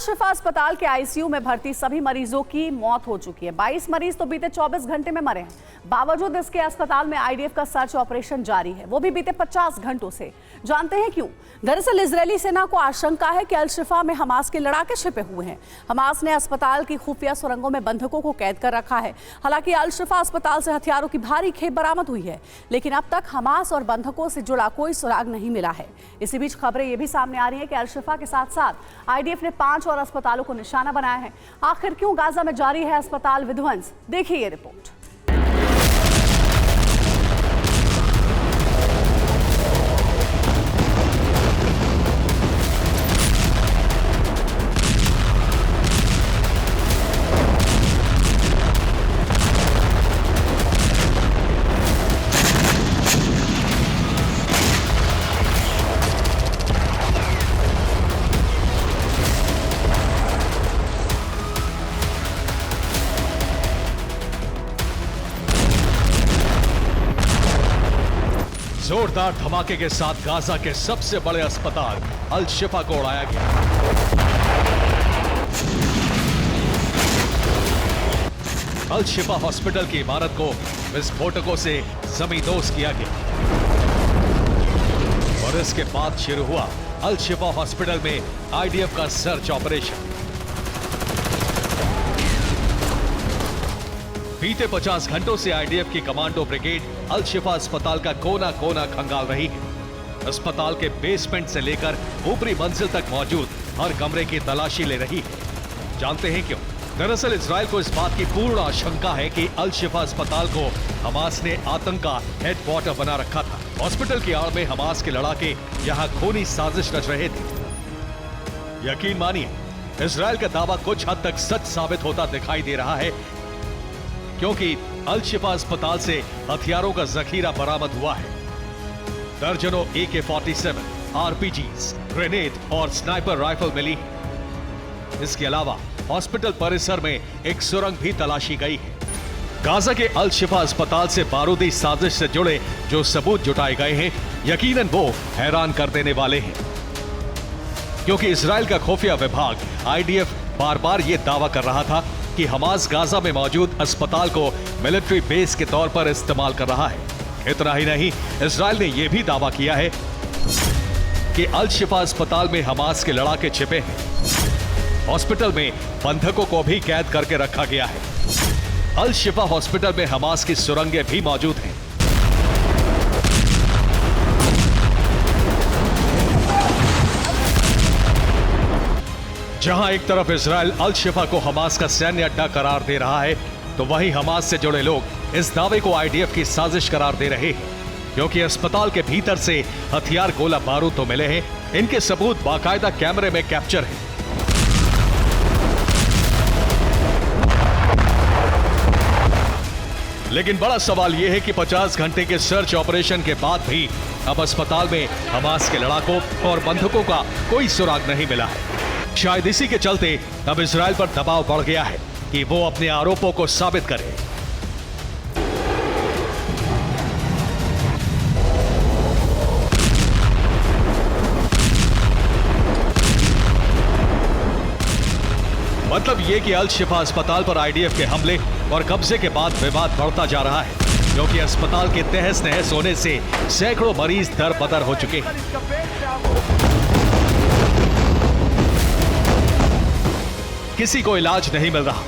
अल शिफा अस्पताल के आईसीयू में भर्ती सभी मरीजों की मौत हो चुकी है। 22 मरीज तो बीते 24 घंटे में मरे हैं। बावजूद इसके अस्पताल में आईडीएफ का सर्च ऑपरेशन जारी है, वो भी बीते 50 घंटों से। जानते हैं क्यों? दरअसल इजरायली सेना को आशंका है कि अल शिफा में हमास के लड़ाके छिपे हुए हैं। हमास ने अस्पताल की खुफिया सुरंगों में बंधकों को कैद कर रखा है। हालांकि अल शिफा अस्पताल से हथियारों की भारी खेप बरामद हुई है, लेकिन अब तक हमास और बंधकों से जुड़ा कोई सुराग नहीं मिला है। इसी बीच खबरें ये भी सामने आ रही है कि अल शिफा के साथ साथ आईडीएफ ने 5 और अस्पतालों को निशाना बनाया है। आखिर क्यों गाजा में जारी है अस्पताल विध्वंस? देखिए ये रिपोर्ट। जोरदार धमाके के साथ गाजा के सबसे बड़े अस्पताल अल शिफा को उड़ाया गया। अल शिफा हॉस्पिटल की इमारत को विस्फोटकों से जमींदोज किया गया और इसके बाद शुरू हुआ अल शिफा हॉस्पिटल में आईडीएफ का सर्च ऑपरेशन। बीते 50 घंटों से आईडीएफ की कमांडो ब्रिगेड अल शिफा अस्पताल का कोना कोना खंगाल रही है। अस्पताल के बेसमेंट से लेकर ऊपरी मंजिल तक मौजूद हर कमरे की तलाशी ले रही है। जानते हैं क्यों? दरअसल इजराइल को इस बात की पूर्ण आशंका है कि अल शिफा अस्पताल को हमास ने आतंक का हेडक्वार्टर बना रखा था। हॉस्पिटल की आड़ में हमास के लड़ाके यहां खूनी साजिश रच रहे थे। यकीन मानिए, इजराइल का दावा कुछ हद तक सच साबित होता दिखाई दे रहा है, क्योंकि अल शिफा अस्पताल से हथियारों का जखीरा बरामद हुआ है। दर्जनों AK-47, आरपीजीज, ग्रेनेड और स्नाइपर राइफल मिली है। इसके अलावा हॉस्पिटल परिसर में एक सुरंग भी तलाशी गई है। गाजा के अल शिफा अस्पताल से बारूदी साजिश से जुड़े जो सबूत जुटाए गए हैं, यकीनन वो हैरान कर देने वाले हैं, क्योंकि इजराइल का खुफिया विभाग आईडीएफ बार बार यह दावा कर रहा था कि हमास गाजा में मौजूद अस्पताल को मिलिट्री बेस के तौर पर इस्तेमाल कर रहा है। इतना ही नहीं, इजराइल ने यह भी दावा किया है कि अल शिफा अस्पताल में हमास के लड़ाके छिपे हैं। हॉस्पिटल में बंधकों को भी कैद करके रखा गया है। अल शिफा हॉस्पिटल में हमास की सुरंगें भी मौजूद हैं। जहां एक तरफ इजराइल अल शिफा को हमास का सैन्य अड्डा करार दे रहा है, तो वहीं हमास से जुड़े लोग इस दावे को आईडीएफ की साजिश करार दे रहे हैं, क्योंकि अस्पताल के भीतर से हथियार, गोला बारूद तो मिले हैं, इनके सबूत बाकायदा कैमरे में कैप्चर हैं। लेकिन बड़ा सवाल यह है कि 50 घंटे के सर्च ऑपरेशन के बाद भी अब अस्पताल में हमास के लड़ाकों और बंधकों का कोई सुराग नहीं मिला है। शायद इसी के चलते अब इजराइल पर दबाव बढ़ गया है कि वो अपने आरोपों को साबित करे। मतलब ये कि अल शिफा अस्पताल पर आईडीएफ के हमले और कब्जे के बाद विवाद बढ़ता जा रहा है, क्योंकि अस्पताल के तहस नहस होने से सैकड़ों मरीज दर बदर हो चुके हैं। किसी को इलाज नहीं मिल रहा।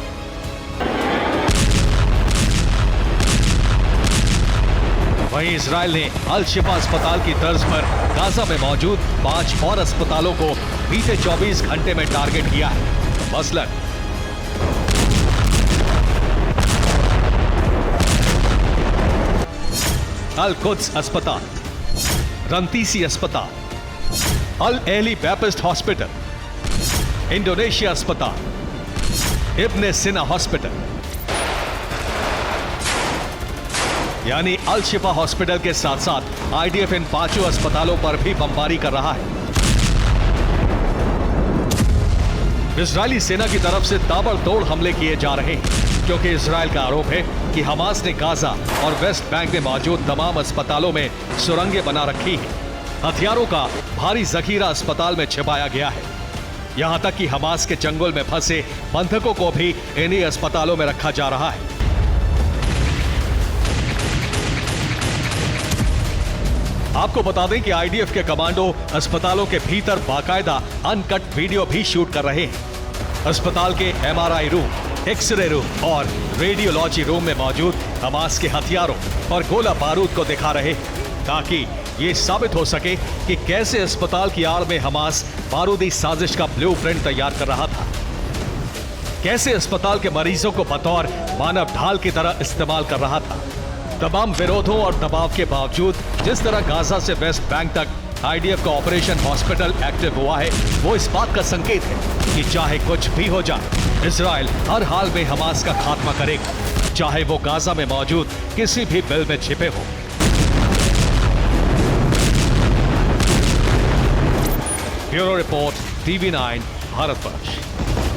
वहीं इजराइल ने अल शिफा अस्पताल की तर्ज पर गाजा में मौजूद 5 और अस्पतालों को बीते 24 घंटे में टारगेट किया है। मसलन अल कुद्स अस्पताल, रंतीसी अस्पताल, अल एली बैपिस्ट हॉस्पिटल, इंडोनेशिया अस्पताल, इब्ने सिना हॉस्पिटल। यानी अल शिफा हॉस्पिटल के साथ साथ आईडीएफ इन 5 अस्पतालों पर भी बमबारी कर रहा है। इजरायली सेना की तरफ से ताबड़तोड़ हमले किए जा रहे हैं, क्योंकि इजराइल का आरोप है कि हमास ने गाजा और वेस्ट बैंक में मौजूद तमाम अस्पतालों में सुरंगें बना रखी हैं। हथियारों का भारी जखीरा अस्पताल में छिपाया गया है। यहां तक कि हमास के चंगुल में फंसे बंधकों को भी इन्हीं अस्पतालों में रखा जा रहा है। आपको बता दें कि आईडीएफ के कमांडो अस्पतालों के भीतर बाकायदा अनकट वीडियो भी शूट कर रहे हैं। अस्पताल के एमआरआई रूम, एक्सरे रूम और रेडियोलॉजी रूम में मौजूद हमास के हथियारों और गोला बारूद को दिखा रहे हैं, ताकि ये साबित हो सके कि कैसे अस्पताल की आड़ में हमास बारूदी साजिश का ब्लूप्रिंट तैयार कर रहा था, कैसे अस्पताल के मरीजों को बतौर मानव ढाल की तरह इस्तेमाल कर रहा था। तमाम विरोधों और दबाव के बावजूद जिस तरह गाजा से वेस्ट बैंक तक आईडीएफ का ऑपरेशन हॉस्पिटल एक्टिव हुआ है, वो इस बात का संकेत है कि चाहे कुछ भी हो जाए, इजराइल हर हाल में हमास का खात्मा करेगा, चाहे वो गाजा में मौजूद किसी भी बिल में छिपे हो। Bureau report, TV9, Bharatvarsh.